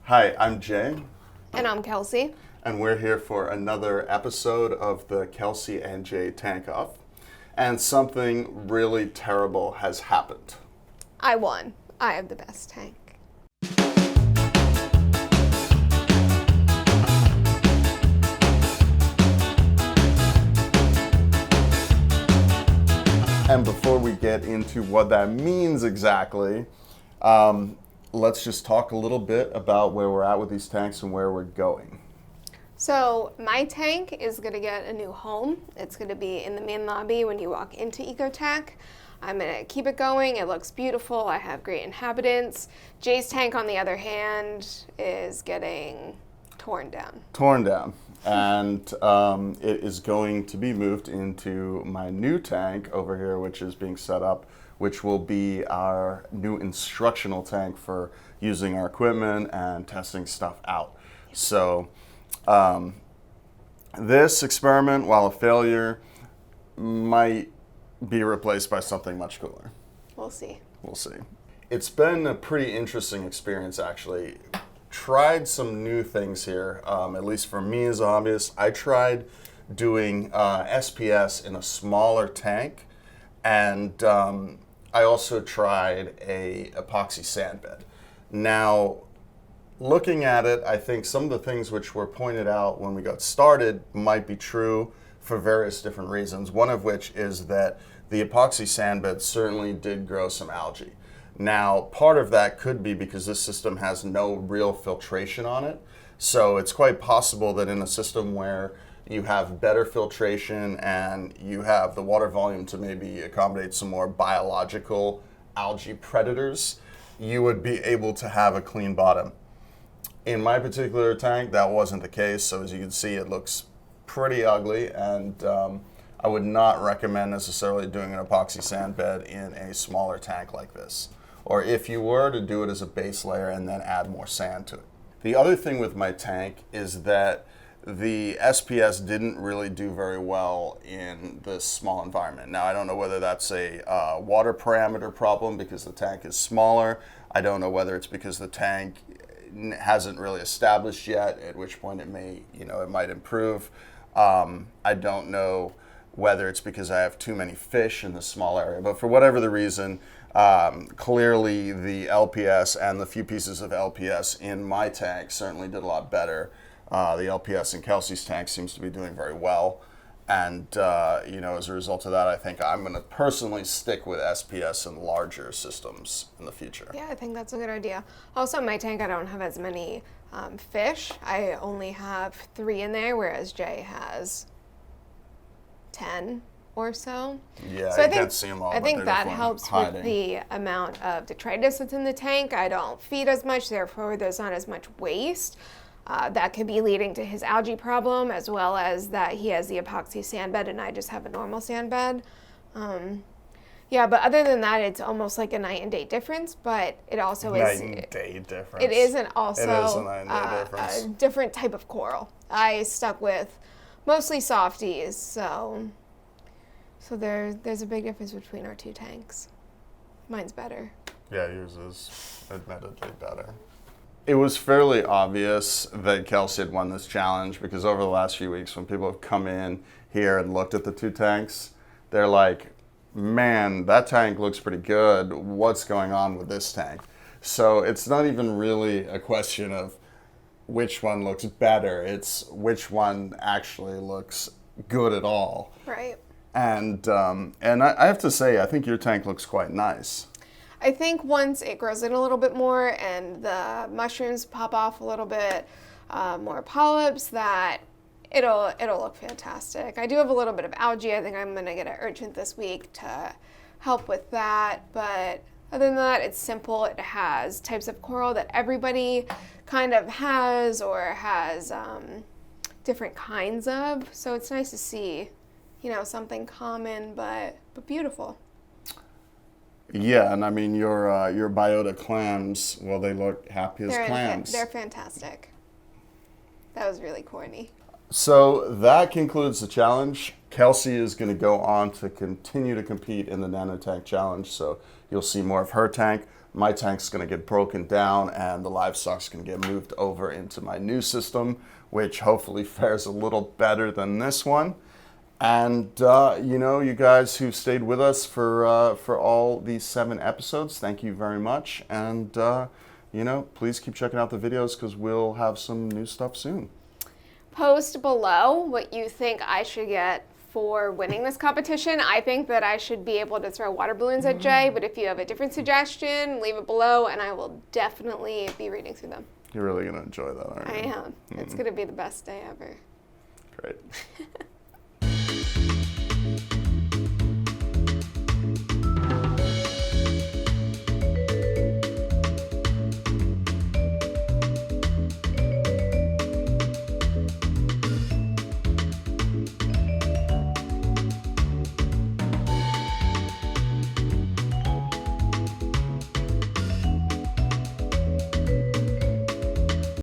Hi, I'm Jay. And I'm Kelsey. And we're here for another episode of the Kelsey and Jay TankOff. And something really terrible has happened. I won. I have the best tank. And before we get into what that means exactly, let's just talk a little bit about where we're at with these tanks and where we're going. So my tank is going to get a new home. It's going to be in the main lobby when you walk into Ecotech. I'm going to keep it going. It looks beautiful. I have great inhabitants. Jay's tank, on the other hand, is getting torn down. Torn down. And it is going to be moved into my new tank over here, which is being set up, which will be our new instructional tank for using our equipment and testing stuff out. So this experiment, while a failure, might be replaced by something much cooler. We'll see. We'll see. It's been a pretty interesting experience, actually. Tried some new things here, at least for me as a hobbyist. I tried doing SPS in a smaller tank, and I also tried a epoxy sand bed. Now, looking at it, I think some of the things which were pointed out when we got started might be true for various different reasons, one of which is that the epoxy sand bed certainly did grow some algae. Now, part of that could be because this system has no real filtration on it. So it's quite possible that in a system where you have better filtration and you have the water volume to maybe accommodate some more biological algae predators, you would be able to have a clean bottom. In my particular tank, that wasn't the case. So as you can see, it looks pretty ugly, and I would not recommend necessarily doing an epoxy sand bed in a smaller tank like this. Or if you were to do it as a base layer and then add more sand to it. The other thing with my tank is that the SPS didn't really do very well in this small environment. Now, I don't know whether that's a water parameter problem because the tank is smaller. I don't know whether it's because the tank hasn't really established yet, at which point it may, it might improve. I don't know whether it's because I have too many fish in this small area, but for whatever the reason, clearly the LPS and the few pieces of LPS in my tank certainly did a lot better. The LPS in Kelsey's tank seems to be doing very well. And, as a result of that, I think I'm going to personally stick with SPS in larger systems in the future. Yeah, I think that's a good idea. Also, in my tank, I don't have as many fish. I only have 3 in there, whereas Jay has 10 or so. Yeah, so I can't see them all. I think that helps with the amount of detritus that's in the tank. I don't feed as much, therefore there's not as much waste. That could be leading to his algae problem, as well as that he has the epoxy sand bed and I just have a normal sand bed. Yeah, but other than that, it's almost like a night and day difference, but it also is... Night and day difference. It isn't also it is a night and day difference. A different type of coral. I stuck with mostly softies, so there's a big difference between our 2 tanks. Mine's better. Yeah, yours is admittedly better. It was fairly obvious that Kelsey had won this challenge because over the last few weeks when people have come in here and looked at the 2 tanks, they're like, man, that tank looks pretty good. What's going on with this tank? So it's not even really a question of which one looks better. It's which one actually looks good at all. Right. And I have to say, I think your tank looks quite nice. I think once it grows in a little bit more and the mushrooms pop off a little bit, more polyps, that it'll look fantastic. I do have a little bit of algae. I think I'm going to get an urchin this week to help with that. But other than that, it's simple. It has types of coral that everybody kind of has or has different kinds of. So it's nice to see, something common but beautiful. Yeah, and I mean your biota clams, well, they look happy as clams. They're fantastic. That was really corny. So that concludes the challenge. Kelsey is going to go on to continue to compete in the Nano Tank Challenge, so you'll see more of her tank. my tank's going to get broken down and the livestock's going to get moved over into my new system, which hopefully fares a little better than this one. And, you know, you guys who stayed with us for all these 7 episodes, thank you very much. And, you know, please keep checking out the videos because we'll have some new stuff soon. Post below what you think I should get for winning this competition. I think that I should be able to throw water balloons at Jay, but if you have a different suggestion, leave it below and I will definitely be reading through them. You're really going to enjoy that, aren't you? I am. It's going to be the best day ever. Great.